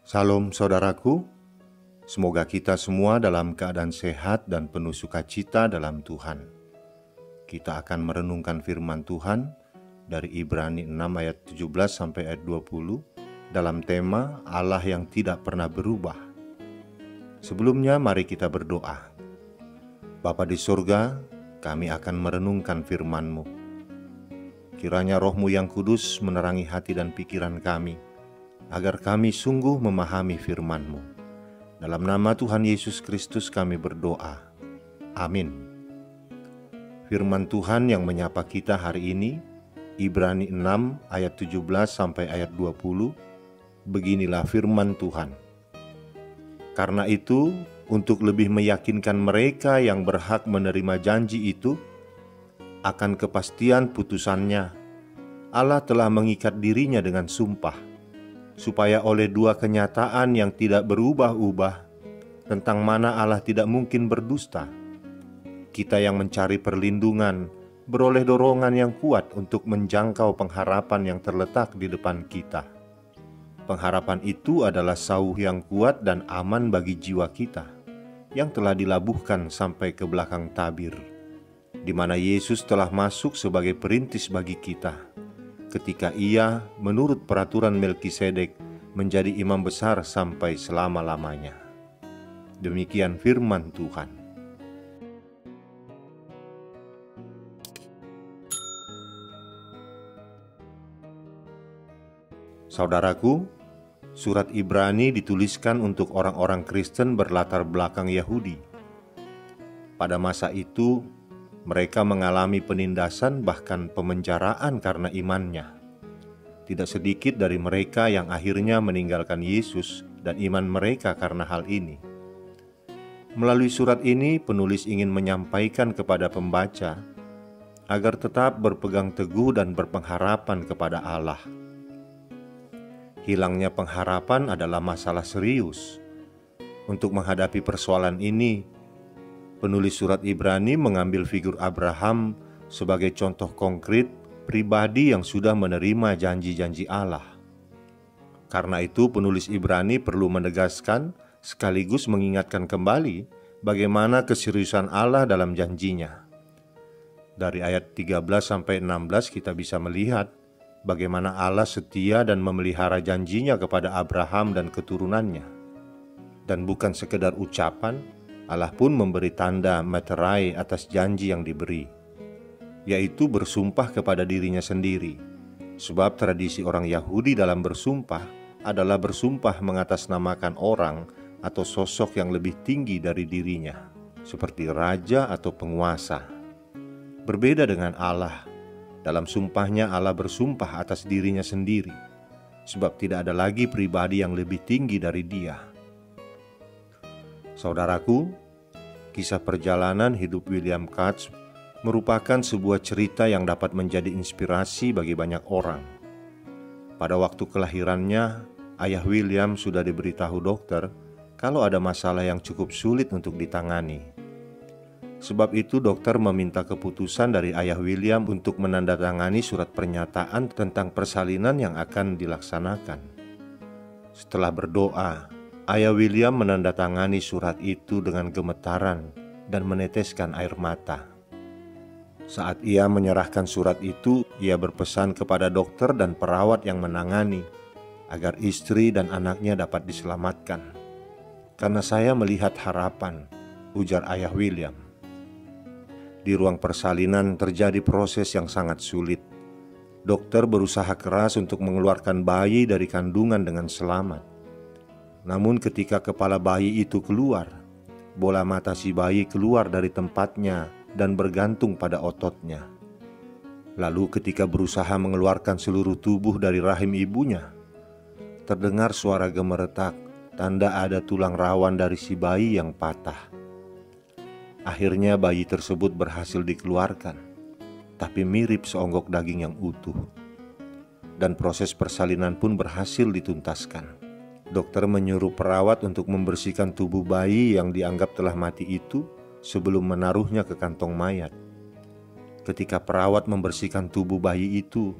Salam saudaraku, semoga kita semua dalam keadaan sehat dan penuh sukacita dalam Tuhan. Kita akan merenungkan firman Tuhan dari Ibrani 6 ayat 17 sampai ayat 20 dalam tema Allah yang tidak pernah berubah. Sebelumnya mari kita berdoa. Bapa di surga, kami akan merenungkan firman-Mu. Kiranya Roh-Mu yang kudus menerangi hati dan pikiran kami, agar kami sungguh memahami firman-Mu. Dalam nama Tuhan Yesus Kristus kami berdoa. Amin. Firman Tuhan yang menyapa kita hari ini, Ibrani 6 ayat 17 sampai ayat 20, beginilah firman Tuhan. Karena itu, untuk lebih meyakinkan mereka yang berhak menerima janji itu, akan kepastian putusannya, Allah telah mengikat dirinya dengan sumpah, supaya oleh dua kenyataan yang tidak berubah-ubah tentang mana Allah tidak mungkin berdusta, kita yang mencari perlindungan beroleh dorongan yang kuat untuk menjangkau pengharapan yang terletak di depan kita. Pengharapan itu adalah sauh yang kuat dan aman bagi jiwa kita, yang telah dilabuhkan sampai ke belakang tabir, di mana Yesus telah masuk sebagai perintis bagi kita, ketika Ia menurut peraturan Melkisedek menjadi imam besar sampai selama-lamanya. Demikian firman Tuhan. Saudaraku, surat Ibrani dituliskan untuk orang-orang Kristen berlatar belakang Yahudi. Pada masa itu, mereka mengalami penindasan bahkan pemenjaraan karena imannya. Tidak sedikit dari mereka yang akhirnya meninggalkan Yesus dan iman mereka karena hal ini. Melalui surat ini, penulis ingin menyampaikan kepada pembaca agar tetap berpegang teguh dan berpengharapan kepada Allah. Hilangnya pengharapan adalah masalah serius. Untuk menghadapi persoalan ini, penulis surat Ibrani mengambil figur Abraham sebagai contoh konkret pribadi yang sudah menerima janji-janji Allah. Karena itu penulis Ibrani perlu menegaskan sekaligus mengingatkan kembali bagaimana keseriusan Allah dalam janjinya. Dari ayat 13 sampai 16 kita bisa melihat bagaimana Allah setia dan memelihara janjinya kepada Abraham dan keturunannya. Dan bukan sekedar ucapan, Allah pun memberi tanda meterai atas janji yang diberi, yaitu bersumpah kepada dirinya sendiri. Sebab tradisi orang Yahudi dalam bersumpah adalah bersumpah mengatasnamakan orang atau sosok yang lebih tinggi dari dirinya, seperti raja atau penguasa. Berbeda dengan Allah, dalam sumpahnya Allah bersumpah atas dirinya sendiri, sebab tidak ada lagi pribadi yang lebih tinggi dari Dia. Saudaraku, kisah perjalanan hidup William Katz merupakan sebuah cerita yang dapat menjadi inspirasi bagi banyak orang. Pada waktu kelahirannya, ayah William sudah diberitahu dokter kalau ada masalah yang cukup sulit untuk ditangani. Sebab itu dokter meminta keputusan dari ayah William untuk menandatangani surat pernyataan tentang persalinan yang akan dilaksanakan. Setelah berdoa, ayah William menandatangani surat itu dengan gemetaran dan meneteskan air mata. Saat ia menyerahkan surat itu, ia berpesan kepada dokter dan perawat yang menangani agar istri dan anaknya dapat diselamatkan. Karena saya melihat harapan, ujar ayah William. Di ruang persalinan terjadi proses yang sangat sulit. Dokter berusaha keras untuk mengeluarkan bayi dari kandungan dengan selamat. Namun ketika kepala bayi itu keluar, bola mata si bayi keluar dari tempatnya dan bergantung pada ototnya. Lalu ketika berusaha mengeluarkan seluruh tubuh dari rahim ibunya, terdengar suara gemeretak, tanda ada tulang rawan dari si bayi yang patah. Akhirnya bayi tersebut berhasil dikeluarkan, tapi mirip seonggok daging yang utuh. Dan proses persalinan pun berhasil dituntaskan. Dokter menyuruh perawat untuk membersihkan tubuh bayi yang dianggap telah mati itu sebelum menaruhnya ke kantong mayat. Ketika perawat membersihkan tubuh bayi itu,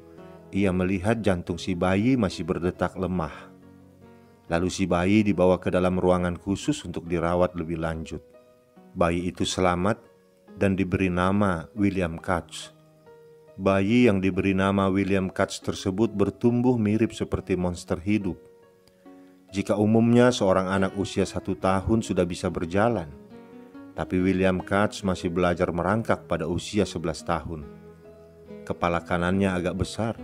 ia melihat jantung si bayi masih berdetak lemah. Lalu si bayi dibawa ke dalam ruangan khusus untuk dirawat lebih lanjut. Bayi itu selamat dan diberi nama William Katz. Bayi yang diberi nama William Katz tersebut bertumbuh mirip seperti monster hidup. Jika umumnya seorang anak usia 1 tahun sudah bisa berjalan, tapi William Katz masih belajar merangkak pada usia 11 tahun. Kepala kanannya agak besar,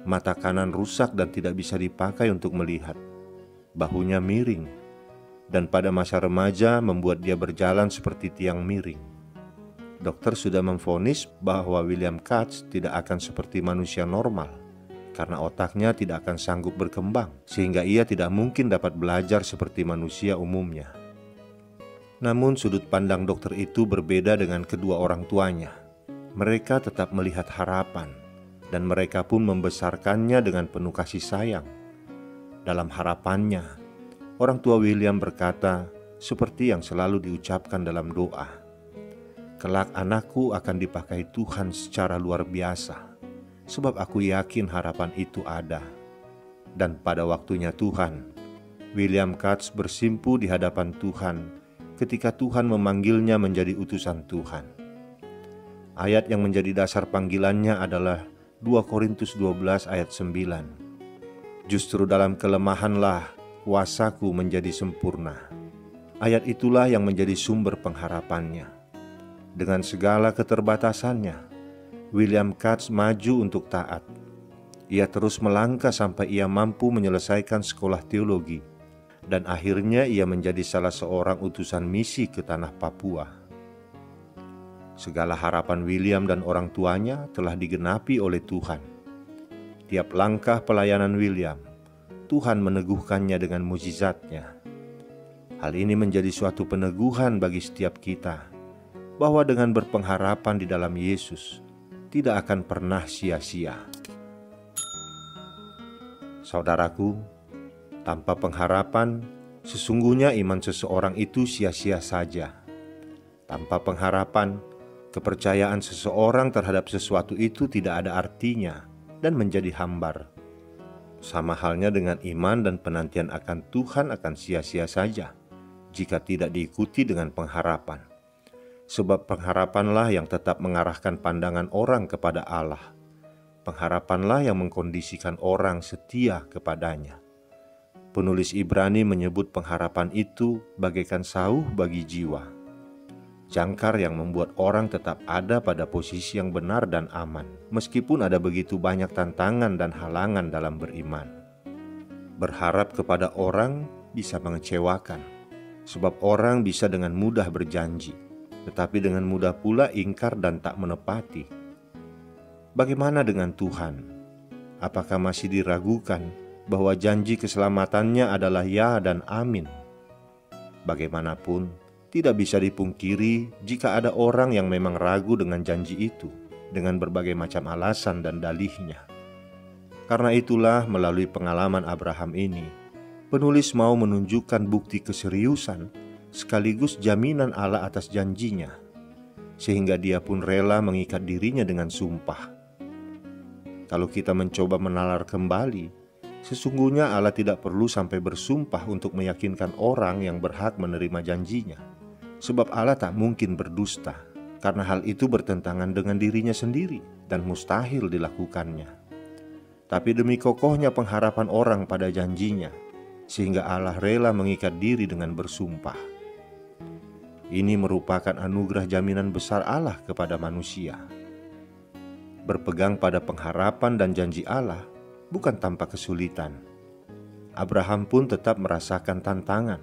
mata kanan rusak dan tidak bisa dipakai untuk melihat. Bahunya miring, dan pada masa remaja membuat dia berjalan seperti tiang miring. Dokter sudah memvonis bahwa William Katz tidak akan seperti manusia normal, karena otaknya tidak akan sanggup berkembang, sehingga ia tidak mungkin dapat belajar seperti manusia umumnya. Namun sudut pandang dokter itu berbeda dengan kedua orang tuanya. Mereka tetap melihat harapan, dan mereka pun membesarkannya dengan penuh kasih sayang. Dalam harapannya, orang tua William berkata, seperti yang selalu diucapkan dalam doa, "Kelak anakku akan dipakai Tuhan secara luar biasa, sebab aku yakin harapan itu ada." Dan pada waktunya Tuhan, William Katz bersimpu di hadapan Tuhan ketika Tuhan memanggilnya menjadi utusan Tuhan. Ayat yang menjadi dasar panggilannya adalah 2 Korintus 12 ayat 9. "Justru dalam kelemahanlah kuasaku menjadi sempurna." Ayat itulah yang menjadi sumber pengharapannya. Dengan segala keterbatasannya, William Katz maju untuk taat. Ia terus melangkah sampai ia mampu menyelesaikan sekolah teologi, dan akhirnya ia menjadi salah seorang utusan misi ke tanah Papua. Segala harapan William dan orang tuanya telah digenapi oleh Tuhan. Tiap langkah pelayanan William, Tuhan meneguhkannya dengan mukjizat-Nya. Hal ini menjadi suatu peneguhan bagi setiap kita, bahwa dengan berpengharapan di dalam Yesus, tidak akan pernah sia-sia. Saudaraku, tanpa pengharapan, sesungguhnya iman seseorang itu sia-sia saja. Tanpa pengharapan, kepercayaan seseorang terhadap sesuatu itu tidak ada artinya dan menjadi hambar. Sama halnya dengan iman dan penantian akan Tuhan akan sia-sia saja jika tidak diikuti dengan pengharapan. Sebab pengharapanlah yang tetap mengarahkan pandangan orang kepada Allah. Pengharapanlah yang mengkondisikan orang setia kepadanya. Penulis Ibrani menyebut pengharapan itu bagaikan sauh bagi jiwa, jangkar yang membuat orang tetap ada pada posisi yang benar dan aman, meskipun ada begitu banyak tantangan dan halangan dalam beriman. Berharap kepada orang bisa mengecewakan, sebab orang bisa dengan mudah berjanji, tetapi dengan mudah pula ingkar dan tak menepati. Bagaimana dengan Tuhan? Apakah masih diragukan bahwa janji keselamatannya adalah ya dan amin? Bagaimanapun, tidak bisa dipungkiri jika ada orang yang memang ragu dengan janji itu, dengan berbagai macam alasan dan dalihnya. Karena itulah melalui pengalaman Abraham ini, penulis mau menunjukkan bukti keseriusan sekaligus jaminan Allah atas janjinya, sehingga dia pun rela mengikat dirinya dengan sumpah. Kalau kita mencoba menalar kembali, sesungguhnya Allah tidak perlu sampai bersumpah untuk meyakinkan orang yang berhak menerima janjinya. Sebab Allah tak mungkin berdusta, karena hal itu bertentangan dengan dirinya sendiri dan mustahil dilakukannya. Tapi demi kokohnya pengharapan orang pada janjinya, sehingga Allah rela mengikat diri dengan bersumpah. Ini merupakan anugerah jaminan besar Allah kepada manusia. Berpegang pada pengharapan dan janji Allah bukan tanpa kesulitan. Abraham pun tetap merasakan tantangan.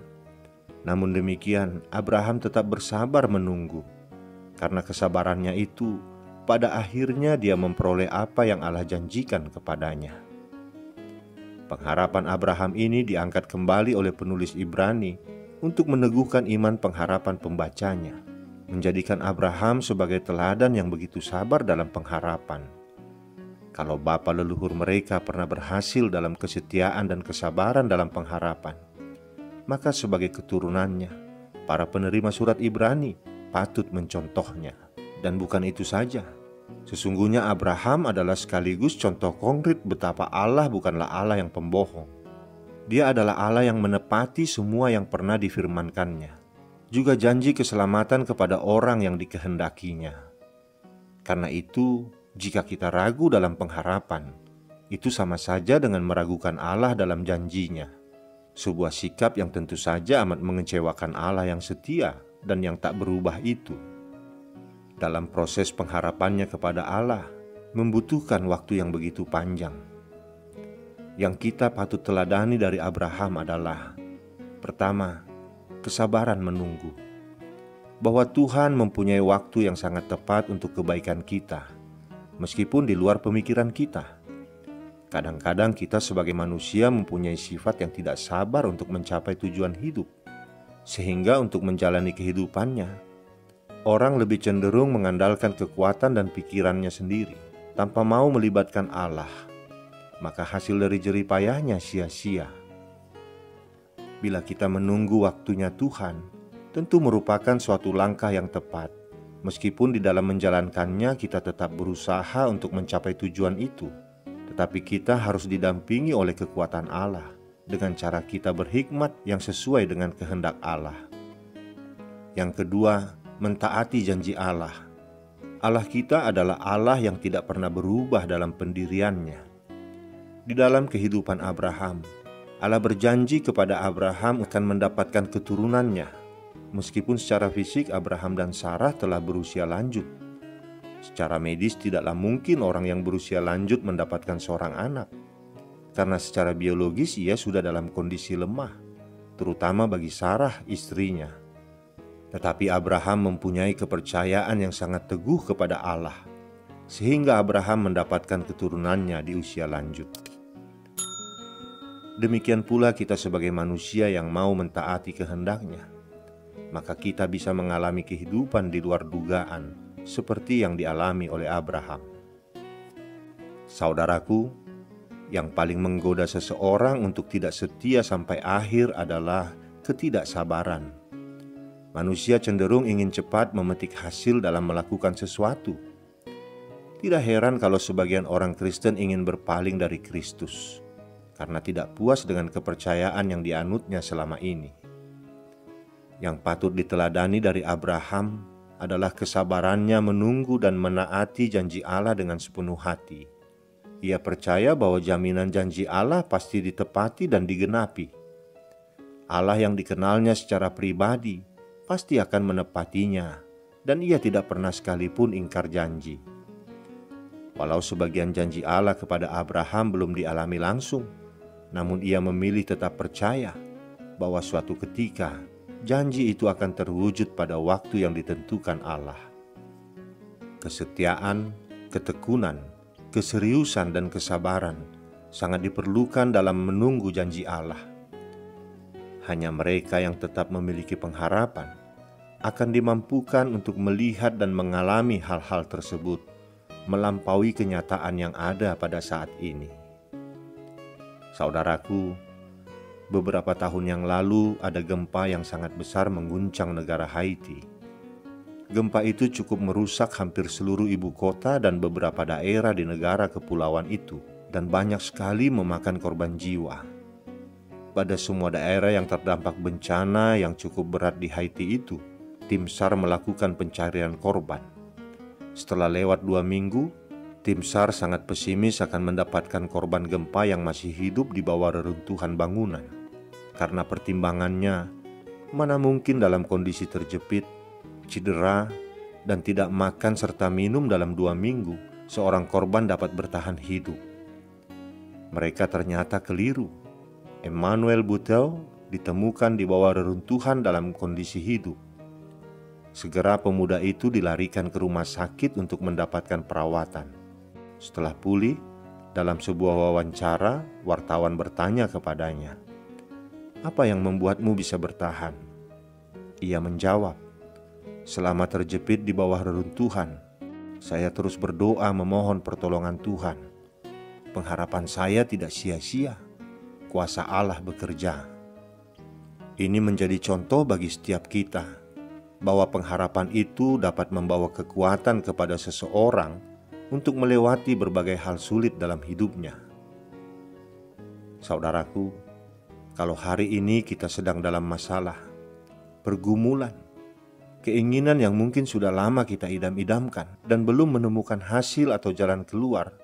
Namun demikian, Abraham tetap bersabar menunggu. Karena kesabarannya itu, pada akhirnya dia memperoleh apa yang Allah janjikan kepadanya. Pengharapan Abraham ini diangkat kembali oleh penulis Ibrani untuk meneguhkan iman pengharapan pembacanya, menjadikan Abraham sebagai teladan yang begitu sabar dalam pengharapan. Kalau bapa leluhur mereka pernah berhasil dalam kesetiaan dan kesabaran dalam pengharapan, maka sebagai keturunannya, para penerima surat Ibrani patut mencontohnya. Dan bukan itu saja, sesungguhnya Abraham adalah sekaligus contoh konkret betapa Allah bukanlah Allah yang pembohong. Dia adalah Allah yang menepati semua yang pernah difirmankannya, juga janji keselamatan kepada orang yang dikehendakinya. Karena itu, jika kita ragu dalam pengharapan, itu sama saja dengan meragukan Allah dalam janjinya. Sebuah sikap yang tentu saja amat mengecewakan Allah yang setia dan yang tak berubah itu. Dalam proses pengharapannya kepada Allah, membutuhkan waktu yang begitu panjang. Yang kita patut teladani dari Abraham adalah: pertama, kesabaran menunggu. Bahwa Tuhan mempunyai waktu yang sangat tepat untuk kebaikan kita, meskipun di luar pemikiran kita. Kadang-kadang kita sebagai manusia mempunyai sifat yang tidak sabar untuk mencapai tujuan hidup, sehingga untuk menjalani kehidupannya, orang lebih cenderung mengandalkan kekuatan dan pikirannya sendiri, tanpa mau melibatkan Allah. Maka hasil dari jerih payahnya sia-sia. Bila kita menunggu waktunya Tuhan, tentu merupakan suatu langkah yang tepat, meskipun di dalam menjalankannya kita tetap berusaha untuk mencapai tujuan itu. Tetapi kita harus didampingi oleh kekuatan Allah dengan cara kita berhikmat yang sesuai dengan kehendak Allah. Yang kedua, mentaati janji Allah. Allah kita adalah Allah yang tidak pernah berubah dalam pendiriannya. Di dalam kehidupan Abraham, Allah berjanji kepada Abraham akan mendapatkan keturunannya, meskipun secara fisik Abraham dan Sarah telah berusia lanjut. Secara medis tidaklah mungkin orang yang berusia lanjut mendapatkan seorang anak, karena secara biologis ia sudah dalam kondisi lemah, terutama bagi Sarah istrinya. Tetapi Abraham mempunyai kepercayaan yang sangat teguh kepada Allah, sehingga Abraham mendapatkan keturunannya di usia lanjut. Demikian pula kita sebagai manusia yang mau mentaati kehendaknya, maka kita bisa mengalami kehidupan di luar dugaan, seperti yang dialami oleh Abraham. Saudaraku, yang paling menggoda seseorang untuk tidak setia sampai akhir adalah ketidaksabaran. Manusia cenderung ingin cepat memetik hasil dalam melakukan sesuatu. Tidak heran kalau sebagian orang Kristen ingin berpaling dari Kristus, karena tidak puas dengan kepercayaan yang dianutnya selama ini. Yang patut diteladani dari Abraham adalah kesabarannya menunggu dan menaati janji Allah dengan sepenuh hati. Ia percaya bahwa jaminan janji Allah pasti ditepati dan digenapi. Allah yang dikenalnya secara pribadi pasti akan menepatinya, dan ia tidak pernah sekalipun ingkar janji. Walau sebagian janji Allah kepada Abraham belum dialami langsung, namun ia memilih tetap percaya bahwa suatu ketika janji itu akan terwujud pada waktu yang ditentukan Allah. Kesetiaan, ketekunan, keseriusan, dan kesabaran sangat diperlukan dalam menunggu janji Allah. Hanya mereka yang tetap memiliki pengharapan akan dimampukan untuk melihat dan mengalami hal-hal tersebut, melampaui kenyataan yang ada pada saat ini. Saudaraku, beberapa tahun yang lalu ada gempa yang sangat besar mengguncang negara Haiti. Gempa itu cukup merusak hampir seluruh ibu kota dan beberapa daerah di negara kepulauan itu, dan banyak sekali memakan korban jiwa. Pada semua daerah yang terdampak bencana yang cukup berat di Haiti itu, tim SAR melakukan pencarian korban. Setelah lewat 2 minggu, tim SAR sangat pesimis akan mendapatkan korban gempa yang masih hidup di bawah reruntuhan bangunan. Karena pertimbangannya, mana mungkin dalam kondisi terjepit, cedera, dan tidak makan serta minum dalam 2 minggu, seorang korban dapat bertahan hidup. Mereka ternyata keliru. Emmanuel Butel ditemukan di bawah reruntuhan dalam kondisi hidup. Segera pemuda itu dilarikan ke rumah sakit untuk mendapatkan perawatan. Setelah pulih, dalam sebuah wawancara, wartawan bertanya kepadanya, "Apa yang membuatmu bisa bertahan?" Ia menjawab, "Selama terjepit di bawah reruntuhan, saya terus berdoa memohon pertolongan Tuhan. Pengharapan saya tidak sia-sia. Kuasa Allah bekerja." Ini menjadi contoh bagi setiap kita, bahwa pengharapan itu dapat membawa kekuatan kepada seseorang untuk melewati berbagai hal sulit dalam hidupnya. Saudaraku, Kalau hari ini kita sedang dalam masalah, pergumulan, keinginan yang mungkin sudah lama kita idam-idamkan dan belum menemukan hasil atau jalan keluar,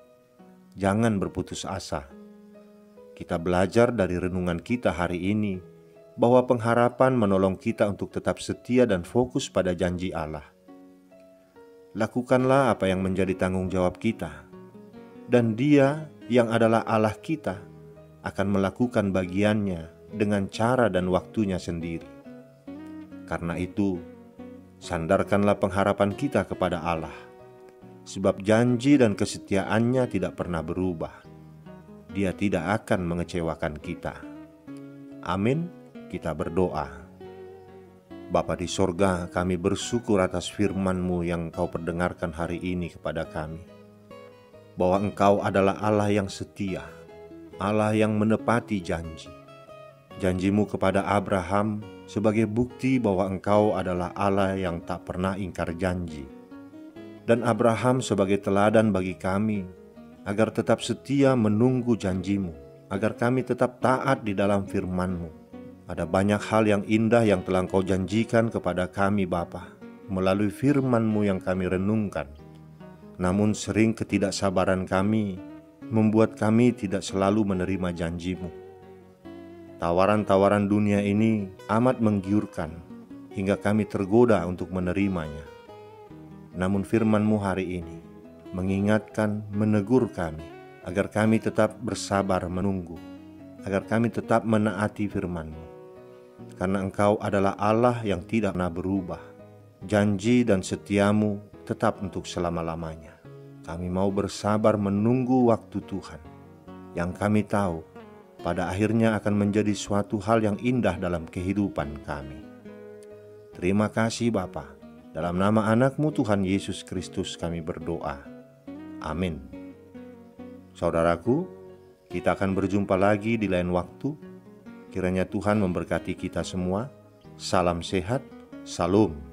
jangan berputus asa. Kita belajar dari renungan kita hari ini bahwa pengharapan menolong kita untuk tetap setia dan fokus pada janji Allah. Lakukanlah apa yang menjadi tanggung jawab kita, dan Dia yang adalah Allah kita akan melakukan bagiannya dengan cara dan waktunya sendiri. Karena itu, sandarkanlah pengharapan kita kepada Allah, sebab janji dan kesetiaannya tidak pernah berubah. Dia tidak akan mengecewakan kita. Amin. Kita berdoa. Bapa di sorga, kami bersyukur atas firman-Mu yang Kau perdengarkan hari ini kepada kami, bahwa Engkau adalah Allah yang setia, Allah yang menepati janji. Janji-Mu kepada Abraham sebagai bukti bahwa Engkau adalah Allah yang tak pernah ingkar janji. Dan Abraham sebagai teladan bagi kami, agar tetap setia menunggu janji-Mu, agar kami tetap taat di dalam firman-Mu. Ada banyak hal yang indah yang telah Engkau janjikan kepada kami Bapa, melalui firman-Mu yang kami renungkan. Namun sering ketidaksabaran kami membuat kami tidak selalu menerima janji-Mu. Tawaran-tawaran dunia ini amat menggiurkan hingga kami tergoda untuk menerimanya. Namun firman-Mu hari ini mengingatkan, menegur kami agar kami tetap bersabar menunggu, agar kami tetap menaati firman-Mu. Karena Engkau adalah Allah yang tidak pernah berubah. Janji dan setia-Mu tetap untuk selama-lamanya. Kami mau bersabar menunggu waktu Tuhan, yang kami tahu pada akhirnya akan menjadi suatu hal yang indah dalam kehidupan kami. Terima kasih Bapa. Dalam nama anak-Mu Tuhan Yesus Kristus kami berdoa. Amin. Saudaraku, kita akan berjumpa lagi di lain waktu. Kiranya Tuhan memberkati kita semua. Salam sehat, Salam.